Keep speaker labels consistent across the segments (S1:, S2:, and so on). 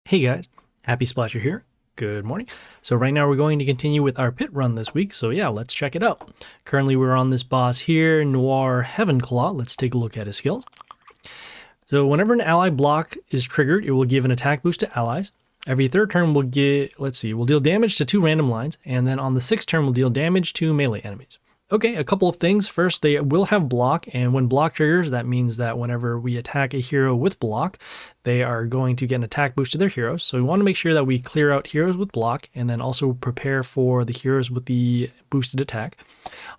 S1: Hey guys, Happy Splasher here. Good morning. So right now we're going to continue with our pit run this week, so yeah, let's check it out. Currently we're on this boss here, Noir Heavenclaw. Let's take a look at his skills. So whenever an ally block is triggered, it will give an attack boost to allies. Every third turn we'll we'll deal damage to 2 random lines, and then on the 6th turn we'll deal damage to melee enemies. Okay, a couple of things. First, they will have block, and when block triggers, that means that whenever we attack a hero with block, they are going to get an attack boost to their heroes. So we want to make sure that we clear out heroes with block, and then also prepare for the heroes with the boosted attack.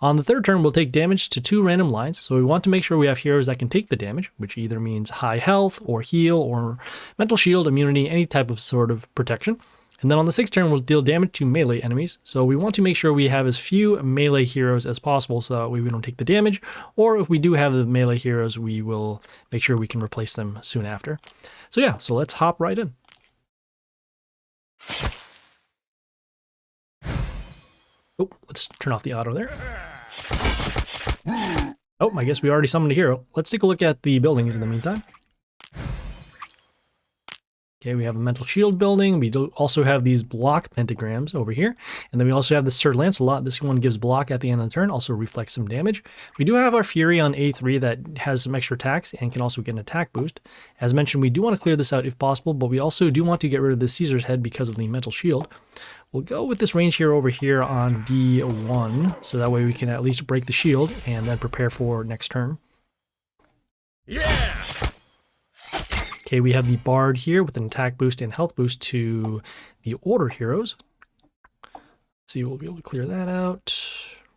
S1: On the 3rd turn, we'll take damage to 2 random lines, so we want to make sure we have heroes that can take the damage, which either means high health, or heal, or mental shield, immunity, any type of sort of protection. And then on the 6th turn, we'll deal damage to melee enemies. So we want to make sure we have as few melee heroes as possible so that way we don't take the damage. Or if we do have the melee heroes, we will make sure we can replace them soon after. So yeah, so let's hop right in. Oh, let's turn off the auto there. Oh, I guess we already summoned a hero. Let's take a look at the buildings in the meantime. Okay, we have a mental shield building. We do also have these block pentagrams over here. And then we also have the Sir Lancelot. This one gives block at the end of the turn, also reflects some damage. We do have our Fury on A3 that has some extra attacks and can also get an attack boost. As mentioned, we do want to clear this out if possible, but we also do want to get rid of the Caesar's head because of the mental shield. We'll go with this range hero over here on D1, so that way we can at least break the shield and then prepare for next turn.
S2: Yeah!
S1: Okay, we have the Bard here with an attack boost and health boost to the Order heroes. Let's see, we'll be able to clear that out.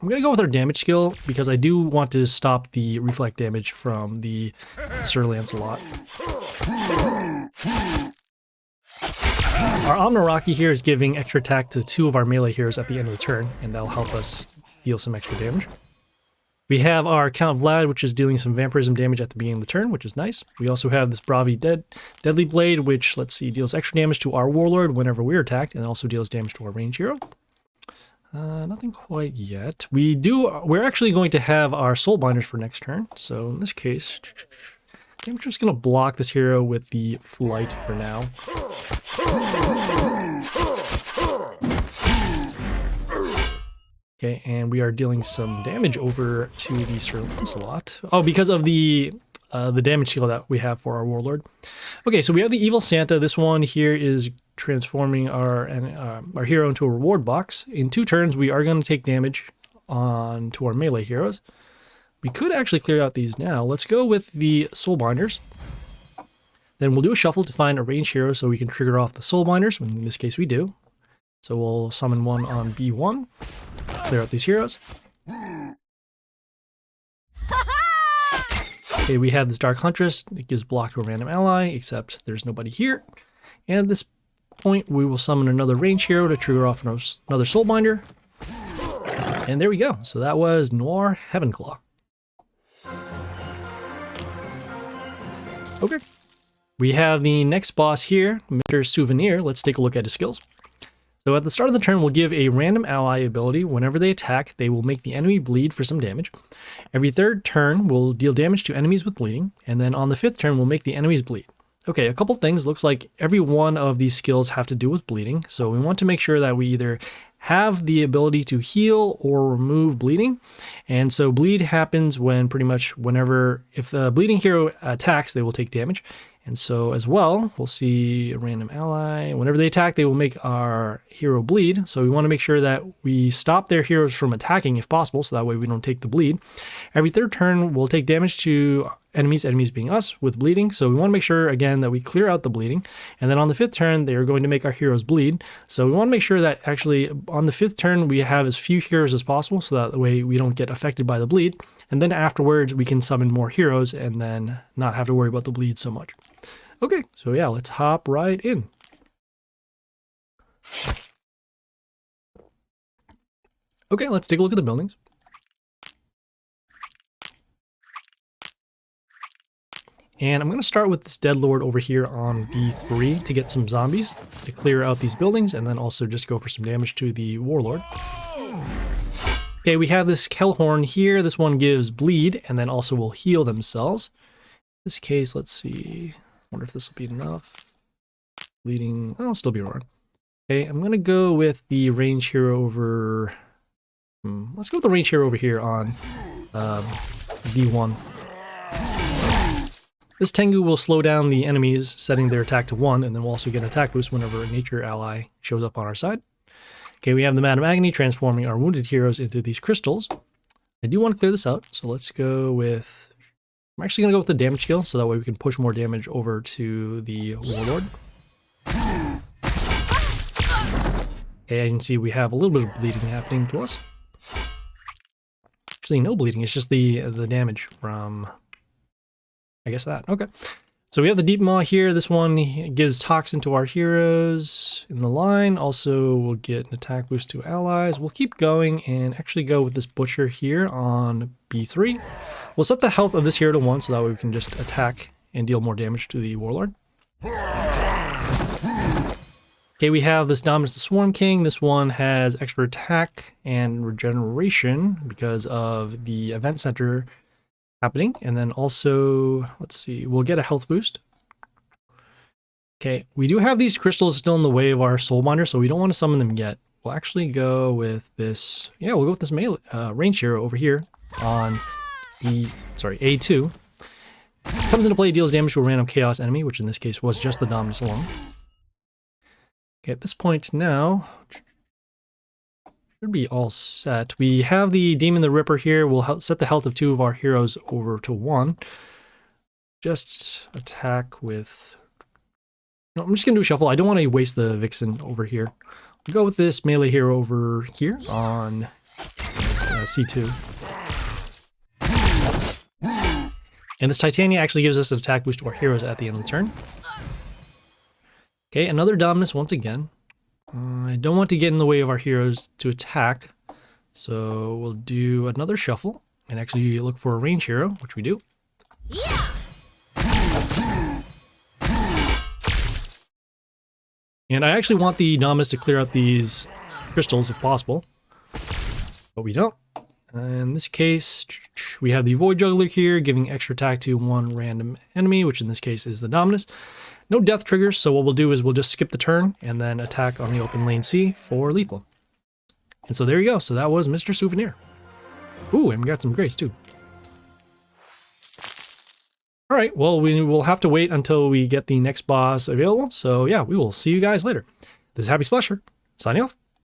S1: I'm going to go with our damage skill because I do want to stop the reflect damage from the Sir Lancelot. Our Omnaraki here is giving extra attack to 2 of our melee heroes at the end of the turn, and that'll help us deal some extra damage. We have our Count Vlad, which is dealing some vampirism damage at the beginning of the turn, which is nice. We also have this Bravi Deadly Blade, which, let's see, deals extra damage to our Warlord whenever we're attacked, and also deals damage to our range hero. Nothing quite yet. We're actually going to have our Soulbinders for next turn, so in this case, I think we're just going to block this hero with the Flight for now. Okay, and we are dealing some damage over to the Sir Lancelot. Oh, because of the damage shield that we have for our Warlord. Okay, so we have the Evil Santa. This one here is transforming our hero into a reward box. In 2 turns, we are going to take damage to our melee heroes. We could actually clear out these now. Let's go with the Soulbinders. Then we'll do a shuffle to find a range hero so we can trigger off the Soulbinders, in this case we do. So we'll summon one on B1, clear out these heroes. Okay, we have this Dark Huntress. It gives block to a random ally, except there's nobody here. And at this point, we will summon another range hero to trigger off another Soulbinder. And there we go. So that was Noir Heavenclaw. Okay. We have the next boss here, Mr. Souvenir. Let's take a look at his skills. So at the start of the turn, we'll give a random ally ability. Whenever they attack, they will make the enemy bleed for some damage. Every 3rd turn, we'll deal damage to enemies with bleeding. And then on the 5th turn, we'll make the enemies bleed. Okay, a couple things. Looks like every one of these skills have to do with bleeding. So we want to make sure that we either have the ability to heal or remove bleeding. And so bleed happens when if the bleeding hero attacks, they will take damage. And so as well, we'll see a random ally. Whenever they attack, they will make our hero bleed. So we want to make sure that we stop their heroes from attacking if possible, so that way we don't take the bleed. Every 3rd turn, we'll take damage to enemies being us, with bleeding. So we want to make sure, again, that we clear out the bleeding. And then on the 5th turn, they are going to make our heroes bleed. So we want to make sure that actually on the 5th turn, we have as few heroes as possible, so that way we don't get affected by the bleed. And then afterwards, we can summon more heroes and then not have to worry about the bleed so much. Okay, so yeah, let's hop right in. Okay, let's take a look at the buildings. And I'm going to start with this Deadlord over here on D3 to get some zombies to clear out these buildings, and then also just go for some damage to the Warlord. Okay, we have this Kellhorn here. This one gives bleed, and then also will heal themselves. In this case, let's see. Wonder if this will be enough. bleeding. I'll still be wrong. Okay, I'm gonna go with the range hero over. Let's go with the range hero over here on B1. This Tengu will slow down the enemies, setting their attack to 1, and then we'll also get an attack boost whenever a nature ally shows up on our side. Okay, we have the Madam Agony transforming our wounded heroes into these crystals. I do want to clear this out, so let's go with... I'm actually going to go with the damage skill, so that way we can push more damage over to the Warlord. Okay, you can see we have a little bit of bleeding happening to us. Actually, no bleeding, it's just the damage from... I guess that. Okay. So we have the Deep Maw here. This one gives toxin to our heroes in the line. Also, we'll get an attack boost to allies. We'll keep going and actually go with this Butcher here on B3. We'll set the health of this hero to 1 so that way we can just attack and deal more damage to the Warlord. Okay, we have this Dominus the Swarm King. This one has extra attack and regeneration because of the event center happening. And then also, let's see, we'll get a health boost. Okay, we do have these crystals still in the way of our Soulbinder, so we don't want to summon them yet. We'll actually go with this, yeah, we'll go with this melee, range hero over here on A2. Comes into play, deals damage to a random chaos enemy, which in this case was just the Dominus alone. Okay, at this point now, should be all set. We have the Demon the Ripper here. We'll set the health of 2 of our heroes over to 1. Just attack with... No, I'm just going to do a shuffle. I don't want to waste the Vixen over here. We'll go with this melee hero over here on C2. And this Titania actually gives us an attack boost to our heroes at the end of the turn. Okay, another Dominus once again. I don't want to get in the way of our heroes to attack, so we'll do another shuffle and actually look for a range hero, which we do. Yeah. And I actually want the Dominus to clear out these crystals if possible, but we don't. In this case, we have the Void Juggler here, giving extra attack to 1 random enemy, which in this case is the Dominus. No death triggers, so what we'll do is we'll just skip the turn and then attack on the open lane C for lethal. And so there you go. So that was Mr. Souvenir. Ooh, and we got some grace too. All right, well, we will have to wait until we get the next boss available. So yeah, we will see you guys later. This is Happy Splasher, signing off.